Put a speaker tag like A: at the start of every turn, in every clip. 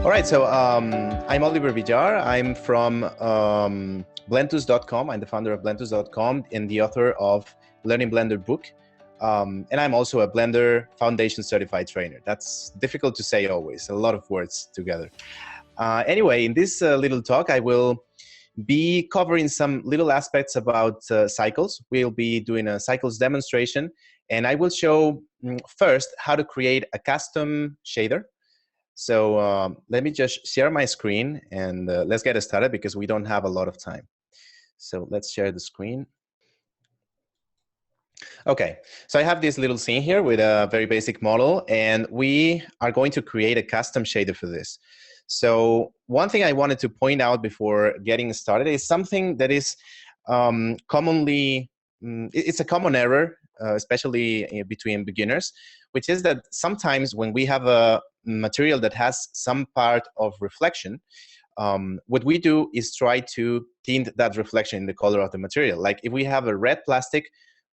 A: All right, so I'm Oliver Villar. I'm from BlendTuts.com. I'm the founder of BlendTuts.com and the author of Learning Blender book. And I'm also a Blender Foundation certified trainer. That's difficult to say always, a lot of words together. Anyway, in this little talk, I will be covering some little aspects about cycles. We'll be doing a cycles demonstration, and I will show first how to create a custom shader. So let me just share my screen and let's get started because we don't have a lot of time. So let's share the screen. Okay, so I have this little scene here with a very basic model, and we are going to create a custom shader for this. So one thing I wanted to point out before getting started is something that is commonly, it's a common error, especially between beginners, which is that sometimes when we have a material that has some part of reflection, what we do is try to tint that reflection in the color of the material. Like if we have a red plastic,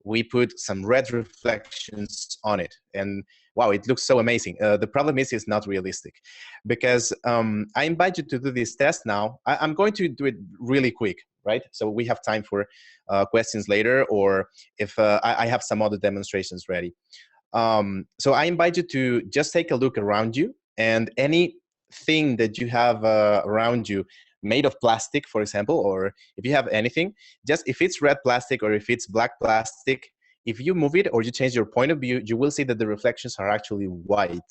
A: we put some red reflections on it, and wow, it looks so amazing. The problem is it's not realistic, because I invite you to do this test now. I'm going to do it really quick, right? So we have time for questions later, or if I have some other demonstrations ready. So I invite you to just take a look around you, and anything that you have around you made of plastic, for example, or if you have anything, just if it's red plastic or if it's black plastic, if you move it or you change your point of view, you will see that the reflections are actually white.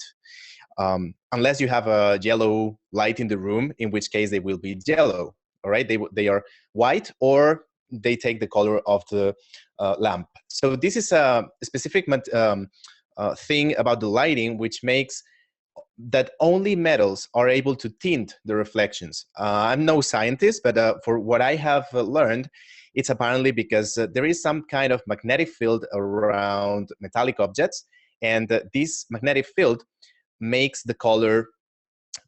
A: Unless you have a yellow light in the room, in which case they will be yellow, all right? They are white, or they take the color of the lamp. So this is a specific thing about the lighting, which makes that only metals are able to tint the reflections. I'm no scientist, but for what I have learned, it's apparently because there is some kind of magnetic field around metallic objects, and this magnetic field makes the color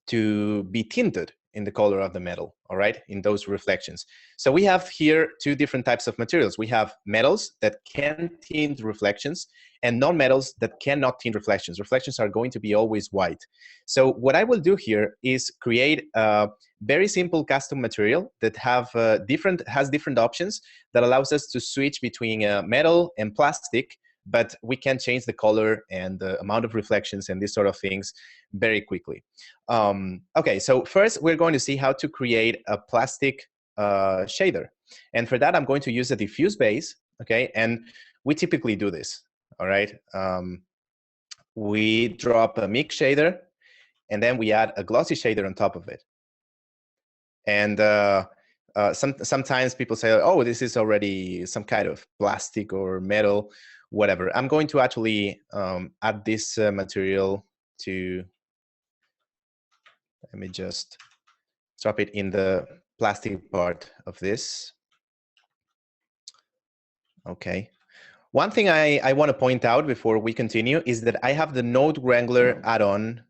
A: to be tinted in the color of the metal, all right, in those reflections. So we have here two different types of materials. We have metals that can tint reflections and non-metals that cannot tint reflections. Reflections are going to be always white. So what I will do here is create a very simple custom material that has different options that allows us to switch between metal and plastic, but we can change the color and the amount of reflections and these sort of things very quickly. Okay, so first we're going to see how to create a plastic shader. And for that, I'm going to use a diffuse base, okay? And we typically do this, all right? We drop a mix shader, and then we add a glossy shader on top of it. And sometimes people say, oh, this is already some kind of plastic or metal, whatever. I'm going to actually add this material to, let me just drop it in the plastic part of this. Okay. One thing I want to point out before we continue is that I have the Node Wrangler add-on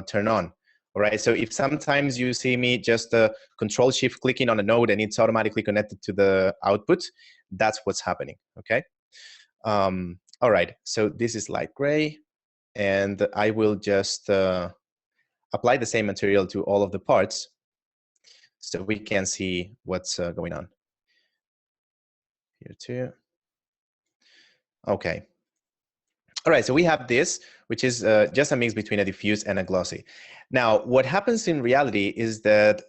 A: turned on. All right, so if sometimes you see me just Control-Shift clicking on a node and it's automatically connected to the output, that's what's happening, okay? All right, so this is light gray, and I will just apply the same material to all of the parts so we can see what's going on. Here too. Okay. All right, so we have this, which is just a mix between a diffuse and a glossy. Now, what happens in reality is that,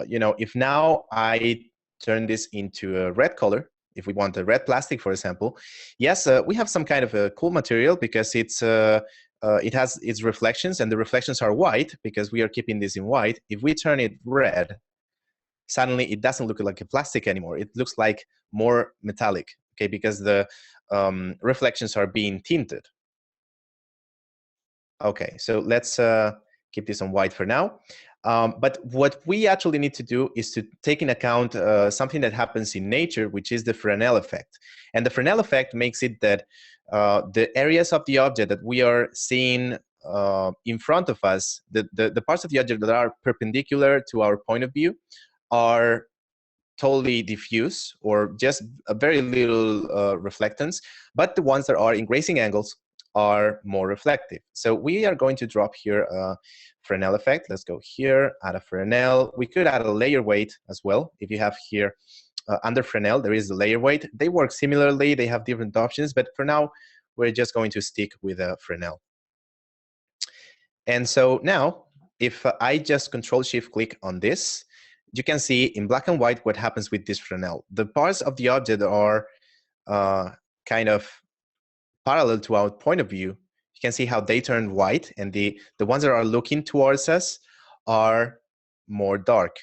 A: you know, if now I turn this into a red color, if we want a red plastic, for example, yes, we have some kind of a cool material because it's it has its reflections, and the reflections are white because we are keeping this in white. If we turn it red, suddenly it doesn't look like a plastic anymore. It looks like more metallic, okay, because the reflections are being tinted. Okay, so let's keep this on white for now. But what we actually need to do is to take into account something that happens in nature, which is the Farinella effect. And the Farinella effect makes it that the areas of the object that we are seeing in front of us, the parts of the object that are perpendicular to our point of view, are totally diffuse or just a very little reflectance. But the ones that are in grazing angles are more reflective. So we are going to drop here a Farinella effect. Let's go here, add a Farinella. We could add a layer weight as well. If you have here under Farinella, there is the layer weight. They work similarly. They have different options, but for now, we're just going to stick with a Farinella. And so now, if I just Control-Shift-Click on this, you can see in black and white what happens with this Farinella. The parts of the object are kind of parallel to our point of view. You can see how they turn white, and the ones that are looking towards us are more dark.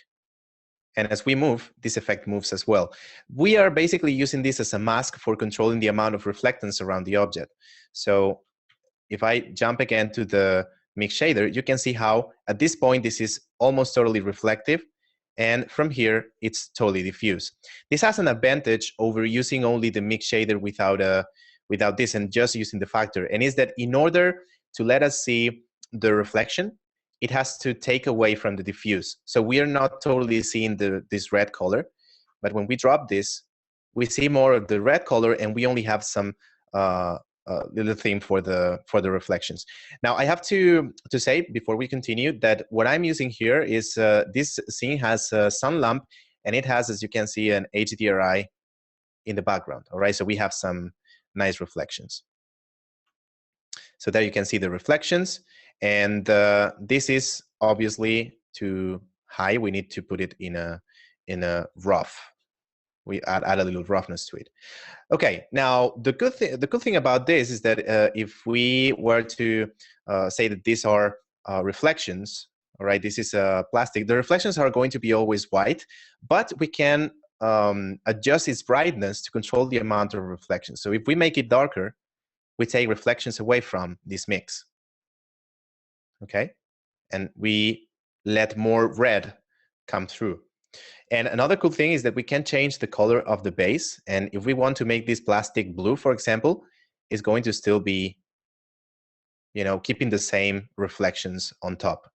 A: And as we move, this effect moves as well. We are basically using this as a mask for controlling the amount of reflectance around the object. So if I jump again to the mix shader, you can see how at this point this is almost totally reflective, and from here it's totally diffuse. This has an advantage over using only the mix shader without this and just using the factor, and is that in order to let us see the reflection, it has to take away from the diffuse. So we are not totally seeing this red color, but when we drop this, we see more of the red color, and we only have some little theme for the reflections. Now I have to say before we continue that what I'm using here is this scene has a sun lamp, and it has, as you can see, an HDRI in the background. All right, so we have some nice reflections. So there you can see the reflections, and this is obviously too high. We need to put it in a rough. We add a little roughness to it. Okay, now the good thing about this is that if we were to say that these are reflections, all right, this is plastic, the reflections are going to be always white, but we can adjust its brightness to control the amount of reflections. So if we make it darker, we take reflections away from this mix, okay? And we let more red come through. And another cool thing is that we can change the color of the base. And if we want to make this plastic blue, for example, it's going to still be, you know, keeping the same reflections on top.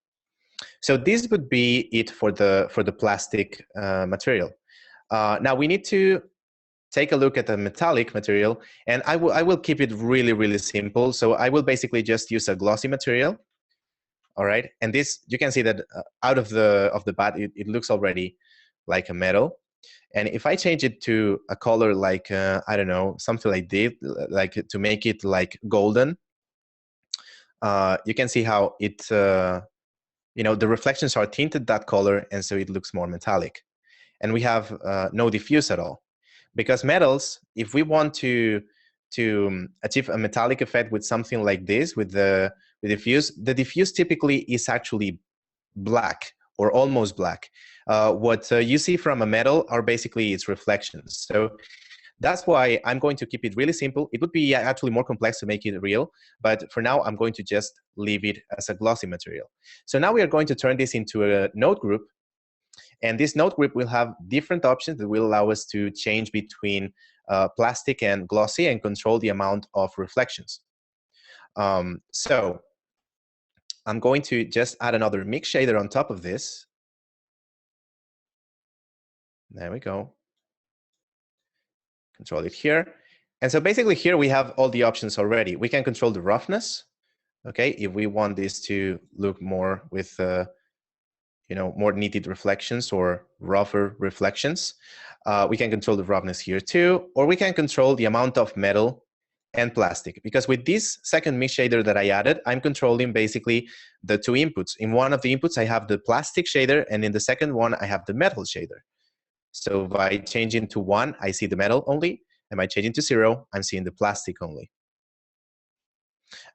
A: So this would be it for the plastic material. Now we need to take a look at the metallic material, and I will keep it really, really simple. So I will basically just use a glossy material. All right, and this, you can see that out of the bat, it looks already like a metal. And if I change it to a color like I don't know, something like this, like to make it like golden, you can see how it you know, the reflections are tinted that color, and so it looks more metallic. And we have no diffuse at all, because metals, if we want to achieve a metallic effect with something like this, with the diffuse, the diffuse typically is actually black or almost black. What you see from a metal are basically its reflections. So that's why I'm going to keep it really simple. It would be actually more complex to make it real, but for now I'm going to just leave it as a glossy material. So now we are going to turn this into a node group, and this node group will have different options that will allow us to change between plastic and glossy and control the amount of reflections. So I'm going to just add another mix shader on top of this. There we go. Control it here. And so basically here we have all the options already. We can control the roughness, okay, if we want this to look more with you know, more needed reflections or rougher reflections. We can control the roughness here too, or we can control the amount of metal and plastic, because with this second mix shader that I added, I'm controlling basically the two inputs. In one of the inputs I have the plastic shader, and in the second one I have the metal shader. So by changing to 1, I see the metal only, and by changing to 0, I'm seeing the plastic only.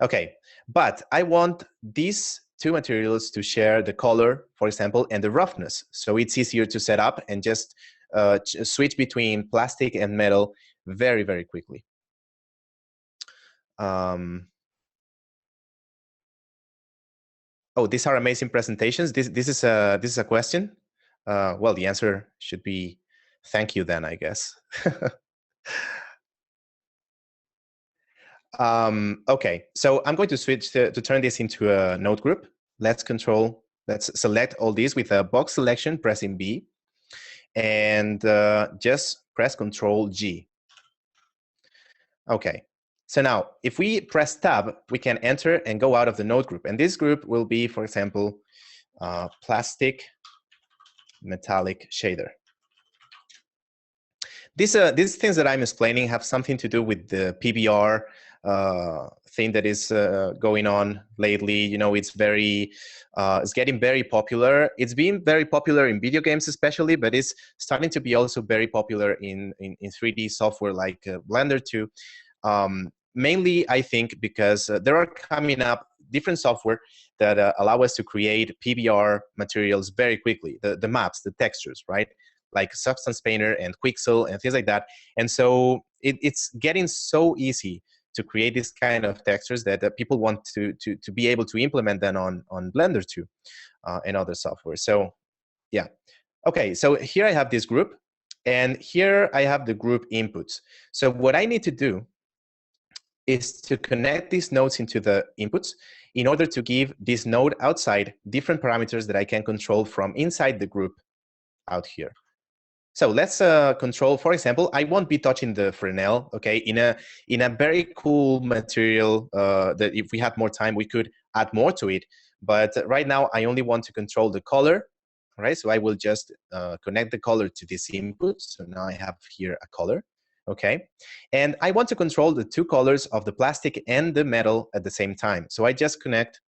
A: Okay, but I want these two materials to share the color, for example, and the roughness. So it's easier to set up and just switch between plastic and metal very, very quickly. Oh, these are amazing presentations. This is a question. Well, the answer should be thank you then, I guess. Okay, so I'm going to switch to turn this into a node group. Let's select all these with a box selection, pressing B, and just press Control G. Okay, So now, if we press tab, we can enter and go out of the node group. And this group will be, for example, plastic metallic shader. These things that I'm explaining have something to do with the PBR thing that is going on lately. You know, it's getting very popular. It's been very popular in video games especially, but it's starting to be also very popular in 3D software like Blender too. Mainly, I think, because there are coming up different software that allow us to create PBR materials very quickly, the maps, the textures, right? Like Substance Painter and Quixel and things like that. And so it's getting so easy to create this kind of textures that people want to be able to implement them on Blender too, and other software. So yeah. Okay, so here I have this group, and here I have the group inputs. So what I need to do is to connect these nodes into the inputs in order to give this node outside different parameters that I can control from inside the group out here. So let's control, for example, I won't be touching the Farinella, okay? In a very cool material that if we had more time, we could add more to it. But right now, I only want to control the color, all right? So I will just connect the color to this input. So now I have here a color, okay? And I want to control the two colors of the plastic and the metal at the same time. So I just connect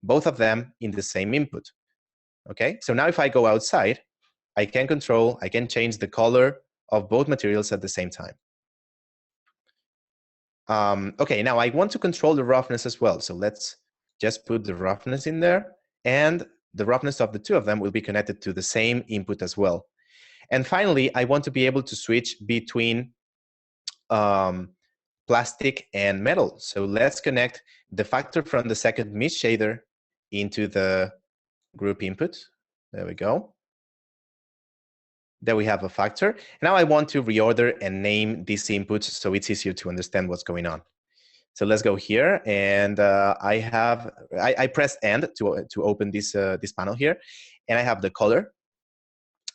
A: both of them in the same input, okay? So now if I go outside, I can change the color of both materials at the same time. Okay, now I want to control the roughness as well. So let's just put the roughness in there, and the roughness of the two of them will be connected to the same input as well. And finally, I want to be able to switch between plastic and metal. So let's connect the factor from the second mist shader into the group input. There we go. There we have a factor. Now I want to reorder and name these inputs so it's easier to understand what's going on. So let's go here, and I press End to open this this panel here, and I have the color,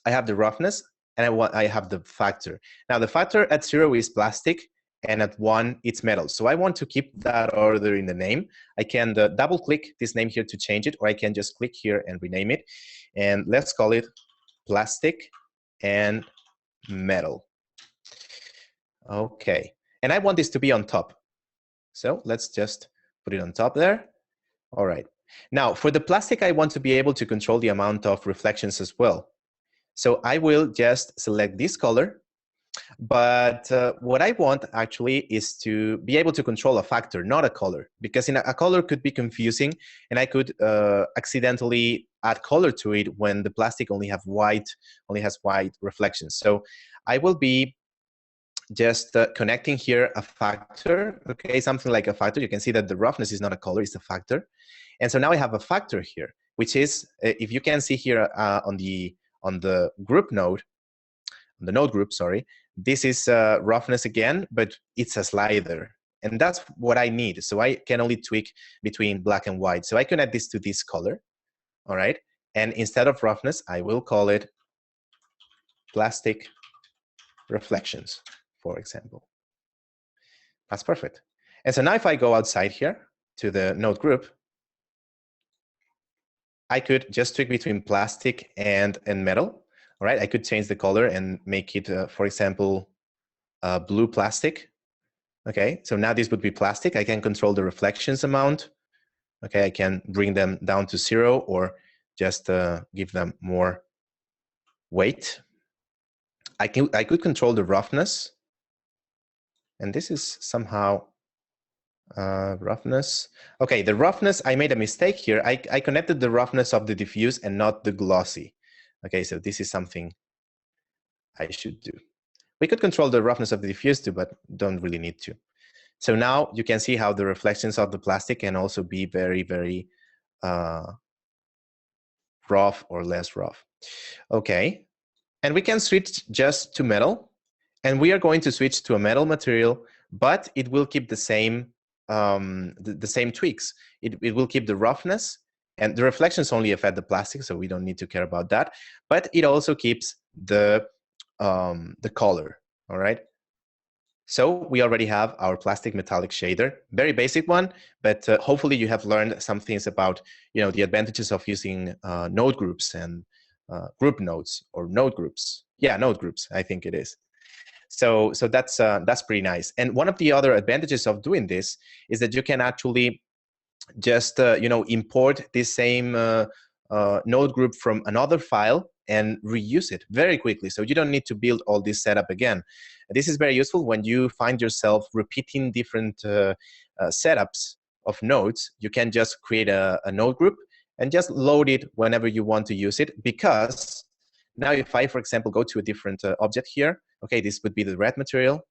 A: I have the roughness, and I have the factor. Now the factor at 0 is plastic, and at 1 it's metal. So I want to keep that order in the name. I can double click this name here to change it, or I can just click here and rename it, and let's call it plastic and metal. Okay, and I want this to be on top. So let's just put it on top there. All right. Now for the plastic, I want to be able to control the amount of reflections as well. So I will just select this color, but what I want actually is to be able to control a factor, not a color, because a color could be confusing, and I could accidentally add color to it when the plastic only has white reflections. So I will be just connecting here a factor, okay, something like a factor. You can see that the roughness is not a color, it's a factor. And so now I have a factor here, which is, if you can see here on the group node, the node group, sorry, this is roughness again, but it's a slider. And that's what I need. So I can only tweak between black and white. So I connect this to this color, all right? And instead of roughness, I will call it plastic reflections, for example. That's perfect. And so now if I go outside here to the node group, I could just tweak between plastic and metal. All right, I could change the color and make it, for example, blue plastic. Okay, so now this would be plastic. I can control the reflections amount. Okay, I can bring them down to 0 or just give them more weight. I could control the roughness. And this is somehow roughness. Okay, the roughness, I made a mistake here. I connected the roughness of the diffuse and not the glossy. Okay, so this is something I should do. We could control the roughness of the diffuse too, but don't really need to. So now you can see how the reflections of the plastic can also be very, very rough or less rough. Okay, and we can switch just to metal, and we are going to switch to a metal material, but it will keep the same same tweaks. It will keep the roughness, and the reflections only affect the plastic, so we don't need to care about that. But it also keeps the color. All right. So we already have our plastic metallic shader, very basic one, but hopefully you have learned some things about, the advantages of using node groups and group nodes or node groups. Yeah, node groups, I think it is. So that's pretty nice. And one of the other advantages of doing this is that you can actually just import this same node group from another file and reuse it very quickly. So you don't need to build all this setup again. This is very useful when you find yourself repeating different setups of nodes. You can just create a node group and just load it whenever you want to use it, because now if I, for example, go to a different object here, okay, this would be the red material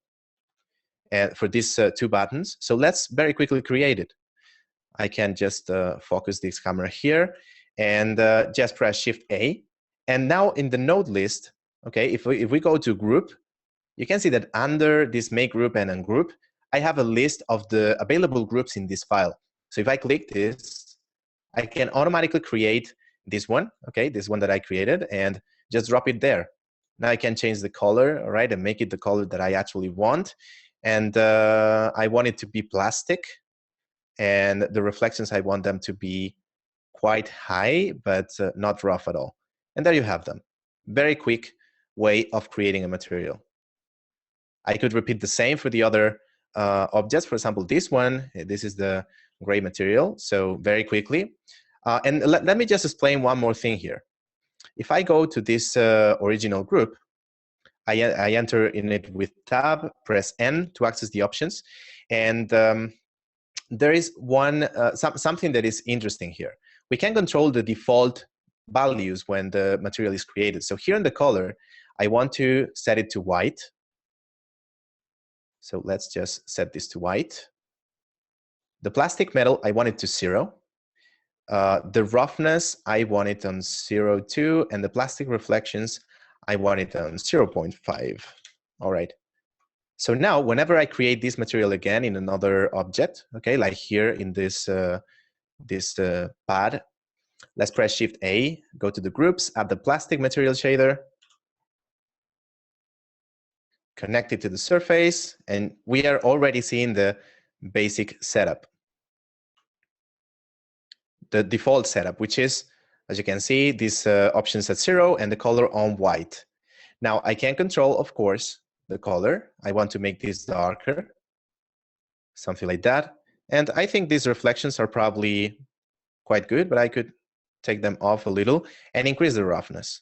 A: and for these two buttons. So let's very quickly create it. I can just focus this camera here and just press Shift A. And now in the node list, okay, if we go to group, you can see that under this make group and ungroup, I have a list of the available groups in this file. So if I click this, I can automatically create this one, okay, this one that I created, and just drop it there. Now I can change the color, all right, and make it the color that I actually want. And I want it to be plastic. And the reflections, I want them to be quite high, but not rough at all. And there you have them. Very quick way of creating a material. I could repeat the same for the other objects. For example, this one, this is the gray material. So very quickly. And let me just explain one more thing here. If I go to this original group, I enter in it with Tab, press N to access the options. And there is something that is interesting here. We can control the default values when the material is created. So here in the color, I want to set it to white. So let's just set this to white. The plastic metal, I want it to 0. The roughness, I want it on 0.2, and the plastic reflections, I want it on 0.5. All right. So now, whenever I create this material again in another object, okay, like here in this pad, let's press Shift A, go to the groups, add the plastic material shader, connect it to the surface, and we are already seeing the basic setup. The default setup, which is, as you can see, these options at 0 and the color on white. Now, I can control, of course, the color. I want to make this darker, something like that. And I think these reflections are probably quite good, but I could take them off a little and increase the roughness,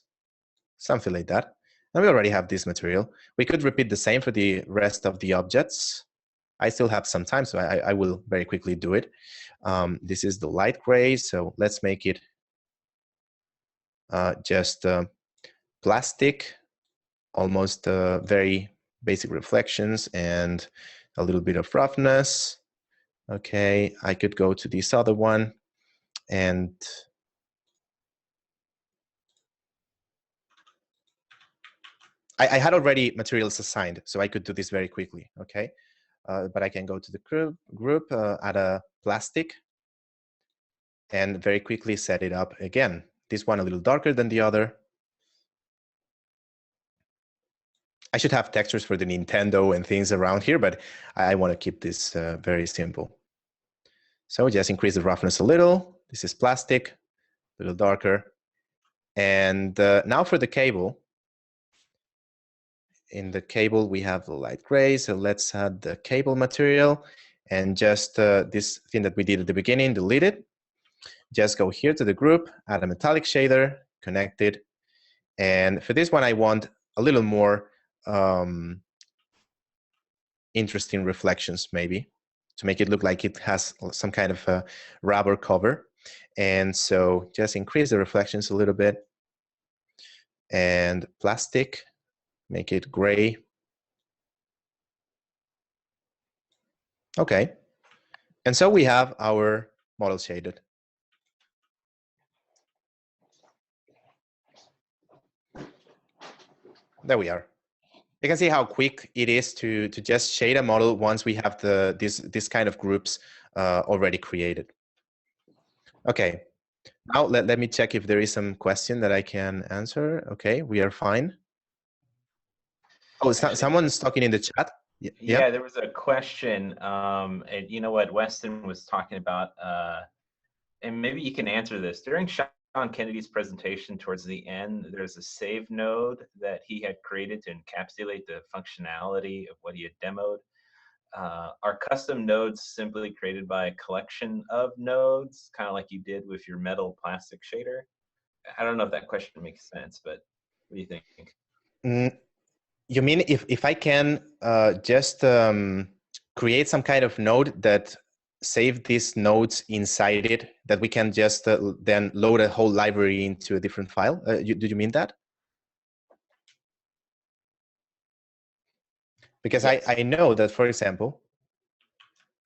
A: something like that. And we already have this material. We could repeat the same for the rest of the objects. I still have some time, so I will very quickly do it. This is the light gray, so let's make it just plastic, almost very basic reflections and a little bit of roughness. Okay, I could go to this other one and I had already materials assigned, so I could do this very quickly, okay? But I can go to the group, add a plastic, and very quickly set it up again. This one a little darker than the other. I should have textures for the Nintendo and things around here, but I want to keep this very simple. So just increase the roughness a little. This is plastic, a little darker. And now for the cable. In the cable, we have the light gray. So let's add the cable material and just this thing that we did at the beginning, delete it. Just go here to the group, add a metallic shader, connect it. And for this one, I want a little more interesting reflections, maybe, to make it look like it has some kind of a rubber cover. And so just increase the reflections a little bit. And plastic, make it gray. Okay. And so we have our model shaded. There we are. You can see how quick it is to just shade a model once we have this kind of groups already created. Okay. Now let me check if there is some question that I can answer. Okay, we are fine. Oh, someone's talking in the chat. Yeah.
B: Yeah, there was a question, and you know what Weston was talking about, and maybe you can answer this. During Sean Kennedy's presentation towards the end, there's a save node that he had created to encapsulate the functionality of what he had demoed. Are custom nodes simply created by a collection of nodes, kind of like you did with your metal plastic shader? I don't know if that question makes sense, but what do you think?
A: Mm, you mean if I can just create some kind of node that save these nodes inside it, that we can just then load a whole library into a different file? Do you mean that? Because
B: Yes.
A: I know that, for example,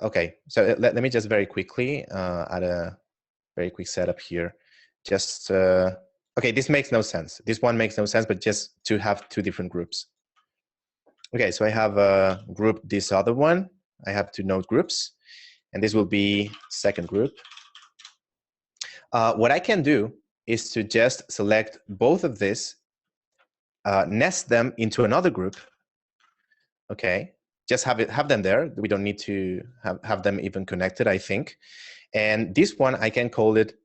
A: okay, so let me just very quickly add a very quick setup here. Just, okay, this makes no sense. This one makes no sense, but just to have two different groups. Okay, so I have a group, this other one. I have two node groups, and this will be second group. What I can do is to just select both of these, nest them into another group. Okay, just have them there. We don't need to have them even connected, I think. And this one, I can call it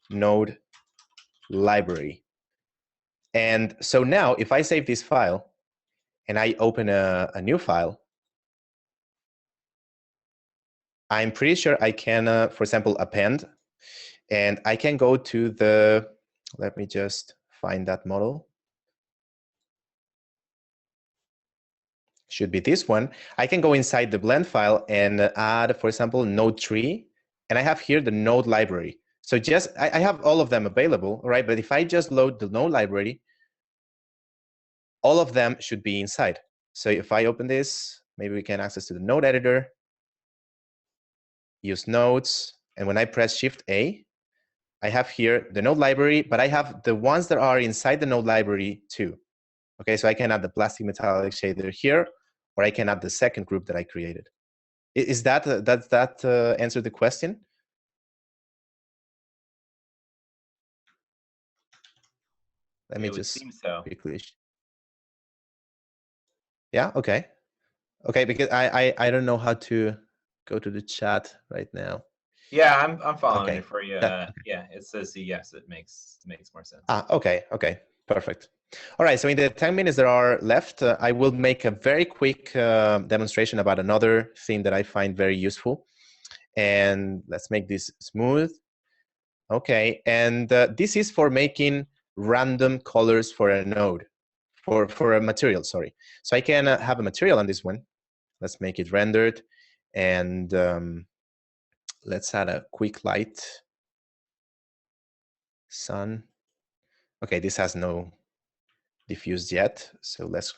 A: node library. And so now if I save this file and I open a new file, I'm pretty sure I can, for example, append, and I can go to the, let me just find that model. Should be this one. I can go inside the blend file and add, for example, node tree, and I have here the node library. So just, I have all of them available, right? But if I just load the node library, all of them should be inside. So if I open this, maybe we can access to the node editor, use nodes, and when I press Shift A, I have here the node library, but I have the ones that are inside the node library too. Okay, so I can add the plastic metallic shader here, or I can add the second group that I created. Is that, does that answer the question? Let me
B: It would
A: just
B: seem so.
A: quickly. Yeah, okay. Okay, because I don't know how to go to the chat right now.
B: Yeah, I'm following
A: Okay.
B: it for you.
A: That,
B: Yeah, it says yes. It makes more sense.
A: okay, okay, perfect. All right, so in the 10 minutes that are left, I will make a very quick demonstration about another thing that I find very useful. And let's make this smooth. Okay, and this is for making random colors for a node, for a material, sorry. So I can have a material on this one. Let's make it rendered, and let's add a quick light, sun. Okay, this has no diffused yet, so let's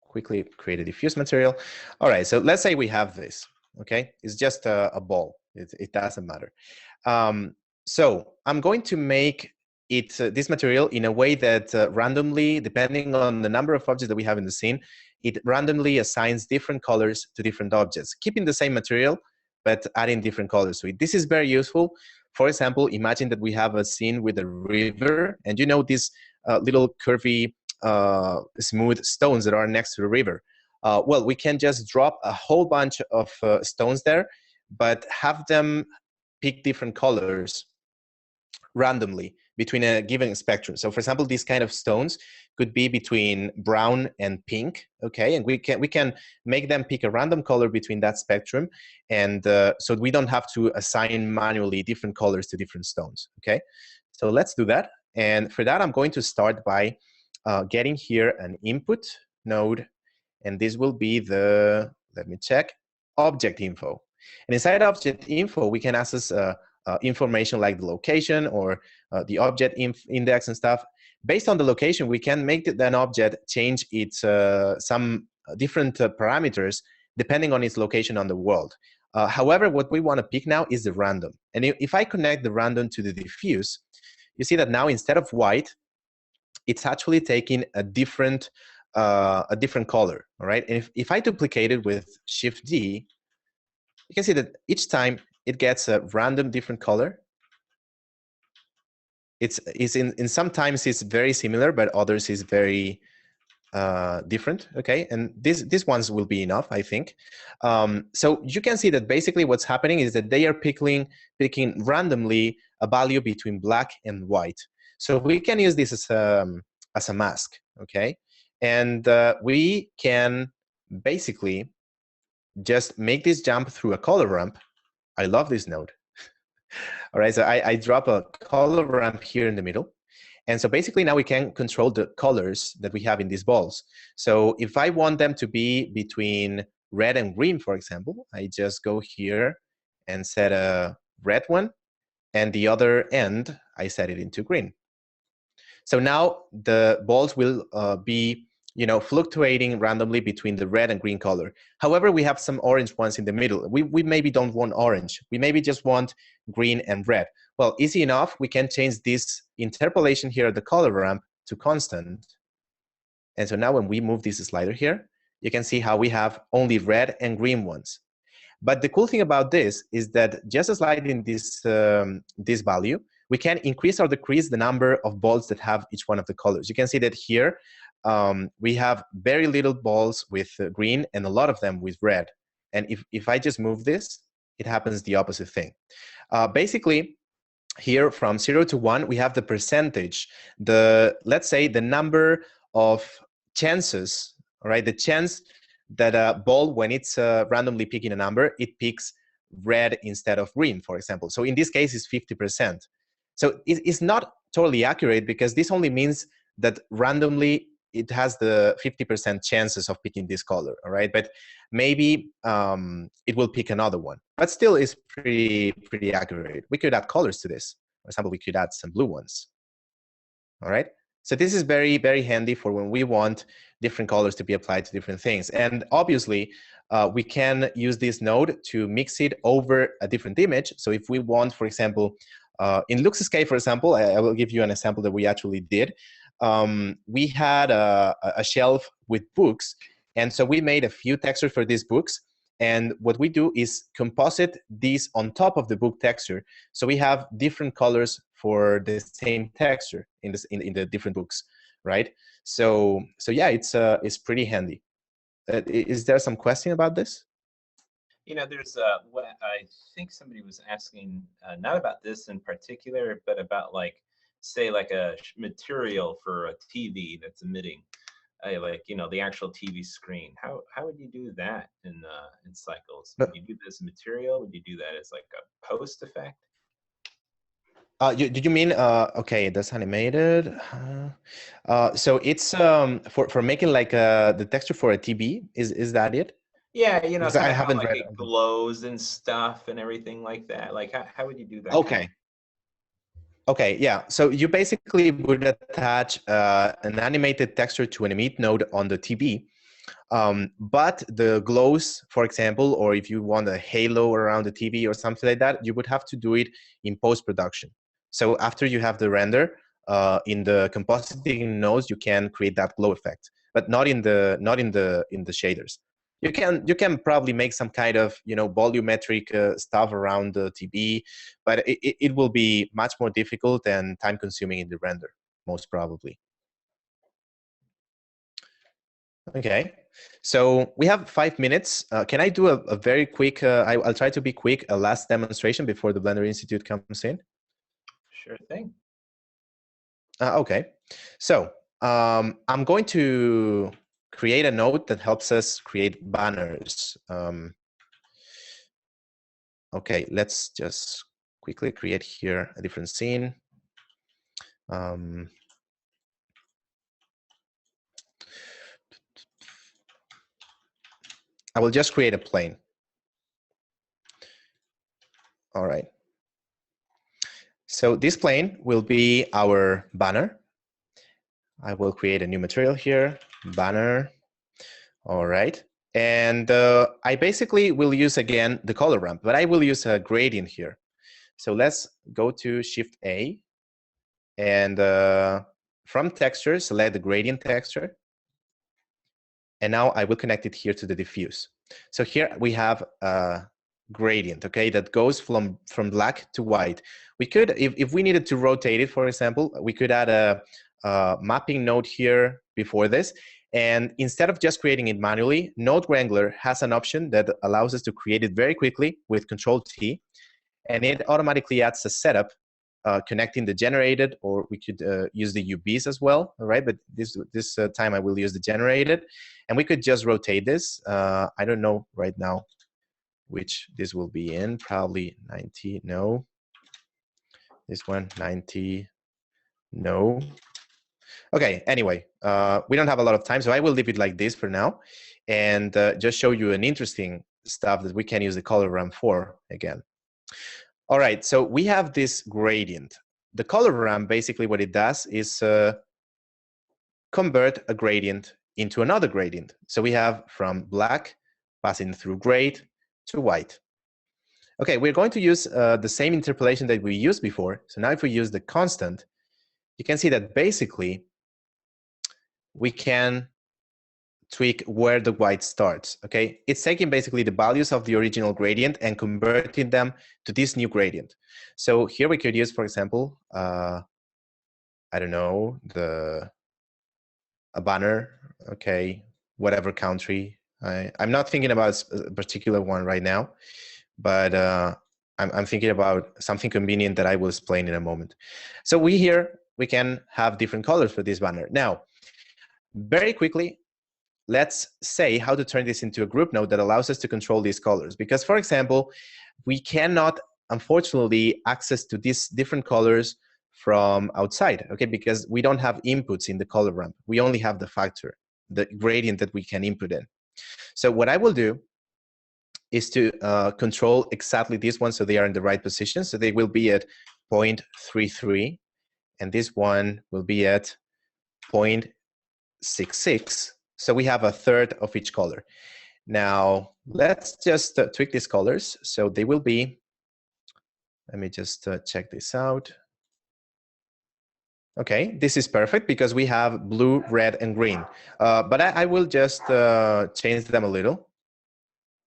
A: quickly create a diffuse material. All right, so let's say we have this, okay? It's just a ball, it doesn't matter. So I'm going to make it, this material in a way that randomly, depending on the number of objects that we have in the scene, it randomly assigns different colors to different objects, keeping the same material, but adding different colors to it. This is very useful. For example, imagine that we have a scene with a river, and you know these little curvy, smooth stones that are next to the river. Well, we can just drop a whole bunch of stones there, but have them pick different colors randomly between a given spectrum. So for example, these kind of stones could be between brown and pink, okay? And we can make them pick a random color between that spectrum, and so we don't have to assign manually different colors to different stones, okay? So let's do that. And for that, I'm going to start by getting here an input node, and this will be the, let me check, object info. And inside object info, we can access information like the location or the object index and stuff. Based on the location, we can make an object change its some different parameters depending on its location on the world. However, what we want to pick now is the random. And if I connect the random to the diffuse, you see that now instead of white, it's actually taking a different color, all right? And if I duplicate it with Shift D, you can see that each time it gets a random different color. It's in sometimes it's very similar, but others is very different, okay? And these ones will be enough, I think. So you can see that basically what's happening is that they are picking randomly a value between black and white. So we can use this as a mask, okay? And we can basically just make this jump through a color ramp. I love this node. All right, so I drop a color ramp here in the middle. And so basically now we can control the colors that we have in these balls. So if I want them to be between red and green, for example, I just go here and set a red one, and the other end, I set it into green. So now the balls will be fluctuating randomly between the red and green color. However, we have some orange ones in the middle. We maybe don't want orange. We maybe just want green and red. Well, easy enough. We can change this interpolation here at the color ramp to constant. And so now when we move this slider here, you can see how we have only red and green ones. But the cool thing about this is that just sliding this, this value, we can increase or decrease the number of balls that have each one of the colors. You can see that here, we have very little balls with green and a lot of them with red. And if I just move this, it happens the opposite thing. Basically, here from 0 to 1, we have the percentage, let's say the number of chances, all right, the chance that a ball, when it's randomly picking a number, it picks red instead of green, for example. So in this case, it's 50%. So it's not totally accurate because this only means that randomly it has the 50% chances of picking this color, all right? But maybe it will pick another one. But still is pretty accurate. We could add colors to this. For example, we could add some blue ones, all right? So this is very, very handy for when we want different colors to be applied to different things. And obviously, we can use this node to mix it over a different image. So if we want, for example, in LuxScape, for example, I will give you an example that we actually did. We had a shelf with books. And so we made a few textures for these books. And what we do is composite these on top of the book texture. So we have different colors for the same texture in the different books, right? So yeah, it's pretty handy. Is there some question about this?
B: There's what I think somebody was asking, not about this in particular, but about say a material for a TV that's emitting, the actual TV screen. How would you do that in Cycles? Would you do this material? Would you do that as a post effect?
A: Did you mean okay? That's animated. So it's for making the texture for a TV. Is that it?
B: Yeah, kind of
A: I haven't
B: how
A: read
B: it glows and stuff and everything like that. How would you do that?
A: Okay. Okay, yeah. So you basically would attach an animated texture to an emit node on the TV. But the glows, for example, or if you want a halo around the TV or something like that, you would have to do it in post-production. So after you have the render, in the compositing nodes, you can create that glow effect, but not in the shaders. You can probably make some kind of volumetric stuff around the TV, but it will be much more difficult and time consuming in the render, most probably. Okay, so we have 5 minutes. Can I do a very quick, I'll try to be quick, a last demonstration before the Blender Institute comes in?
B: Sure thing.
A: Okay, so I'm going to create a node that helps us create banners. Okay, let's just quickly create here a different scene. I will just create a plane. All right. So this plane will be our banner. I will create a new material here, banner. All right. And I basically will use, again, the color ramp, but I will use a gradient here. So let's go to Shift A. And from texture, select the gradient texture. And now I will connect it here to the diffuse. So here we have a gradient, okay, that goes from black to white. We could, if we needed to rotate it, for example, we could add a mapping node here before this. And instead of just creating it manually, Node Wrangler has an option that allows us to create it very quickly with Control T, and it automatically adds a setup connecting the generated, or we could use the UBs as well, all right? But this time I will use the generated, and we could just rotate this. I don't know right now which this will be in, probably 90, no. This one, 90, no. Okay, anyway, we don't have a lot of time, so I will leave it like this for now, and just show you an interesting stuff that we can use the color ramp for again. All right, so we have this gradient. The color ramp, basically what it does is convert a gradient into another gradient. So we have from black passing through gray to white. Okay, we're going to use the same interpolation that we used before. So now if we use the constant, you can see that basically we can tweak where the white starts, okay? It's taking basically the values of the original gradient and converting them to this new gradient. So here we could use, for example, I don't know, a banner, okay, whatever country. I'm not thinking about a particular one right now, but I'm thinking about something convenient that I will explain in a moment. So we can have different colors for this banner. Now, very quickly, let's say how to turn this into a group node that allows us to control these colors. Because, for example, we cannot, unfortunately, access to these different colors from outside, okay? Because we don't have inputs in the color ramp. We only have the factor, the gradient that we can input in. So what I will do is to control exactly this one so they are in the right position. So they will be at 0.33, and this one will be at 0.66. So we have a third of each color. Now, let's just tweak these colors. So they will be, let me just check this out. Okay, this is perfect because we have blue, red, and green. But I will just change them a little.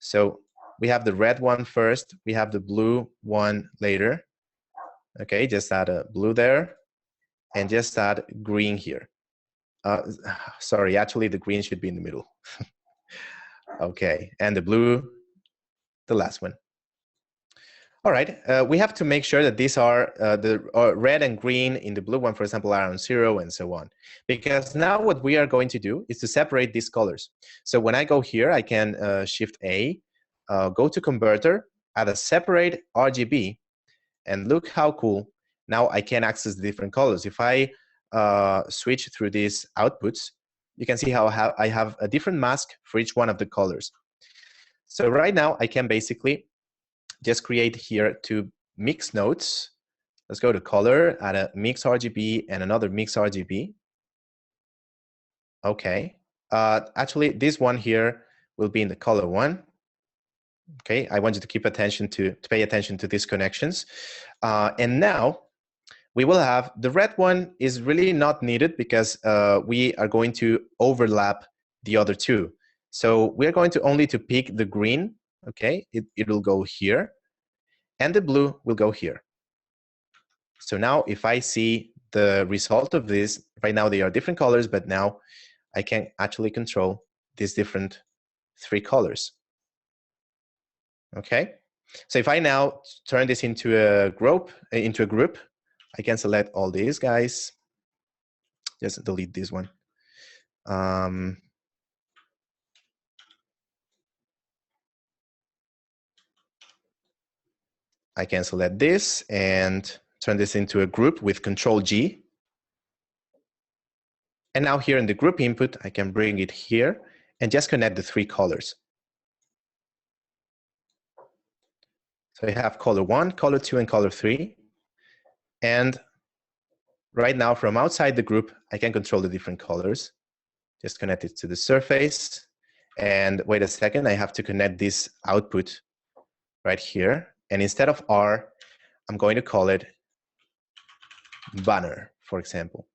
A: So we have the red one first. We have the blue one later. Okay, just add a blue there. And just add green here. Sorry, actually the green should be in the middle. Okay, and the blue, the last one. All right, we have to make sure that these are the red and green in the blue one, for example, are on 0 and so on. Because now what we are going to do is to separate these colors. So when I go here, I can Shift A, go to Converter, add a separate RGB, and look how cool. Now I can access the different colors. If I switch through these outputs, you can see how I have a different mask for each one of the colors. So right now I can basically just create here two mix nodes. Let's go to color, add a mix RGB and another mix RGB. Okay. Actually, this one here will be in the color one. Okay, I want you to keep attention to pay attention to these connections. And now we will have the red one is really not needed because we are going to overlap the other two. So we're going to only to pick the green. Okay, it will go here, and the blue will go here. So now if I see the result of this, right now they are different colors, but now I can actually control these different three colors. Okay, so if I now turn this into a group, I can select all these guys. Just delete this one. I can select this and turn this into a group with Control G. And now here in the group input, I can bring it here and just connect the three colors. So I have color 1, color 2, and color 3. And right now from outside the group, I can control the different colors. Just connect it to the surface. And wait a second, I have to connect this output right here. And instead of R, I'm going to call it banner, for example.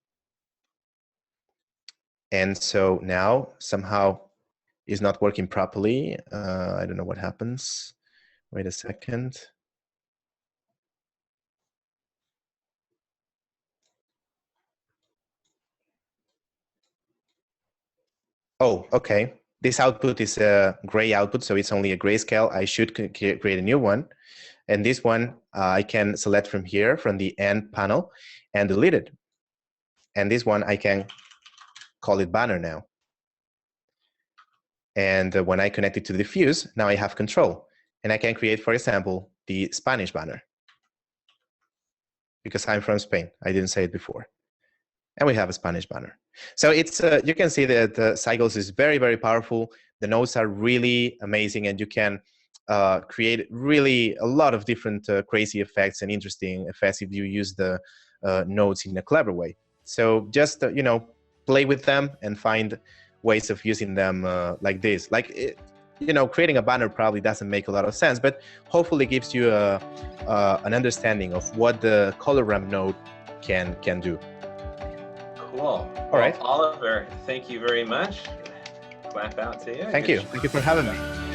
A: And so now somehow is not working properly. I don't know what happens. Wait a second. Oh, okay. This output is a gray output, so it's only a grayscale. I should create a new one. And this one, I can select from here, from the end panel, and delete it. And this one, I can call it banner now. And when I connect it to the diffuse, now I have control. And I can create, for example, the Spanish banner. Because I'm from Spain. I didn't say it before. And we have a Spanish banner. So it's you can see that the cycles is very, very powerful. The nodes are really amazing, and you can create really a lot of different crazy effects and interesting effects if you use the nodes in a clever way. So just you know, play with them and find ways of using them like this. Like you know, creating a banner probably doesn't make a lot of sense, but hopefully gives you an understanding of what the color ramp node can do.
B: Cool.
A: All right.
B: Oliver, thank you very much. Clap out to you.
A: Thank you. Thank you for having me.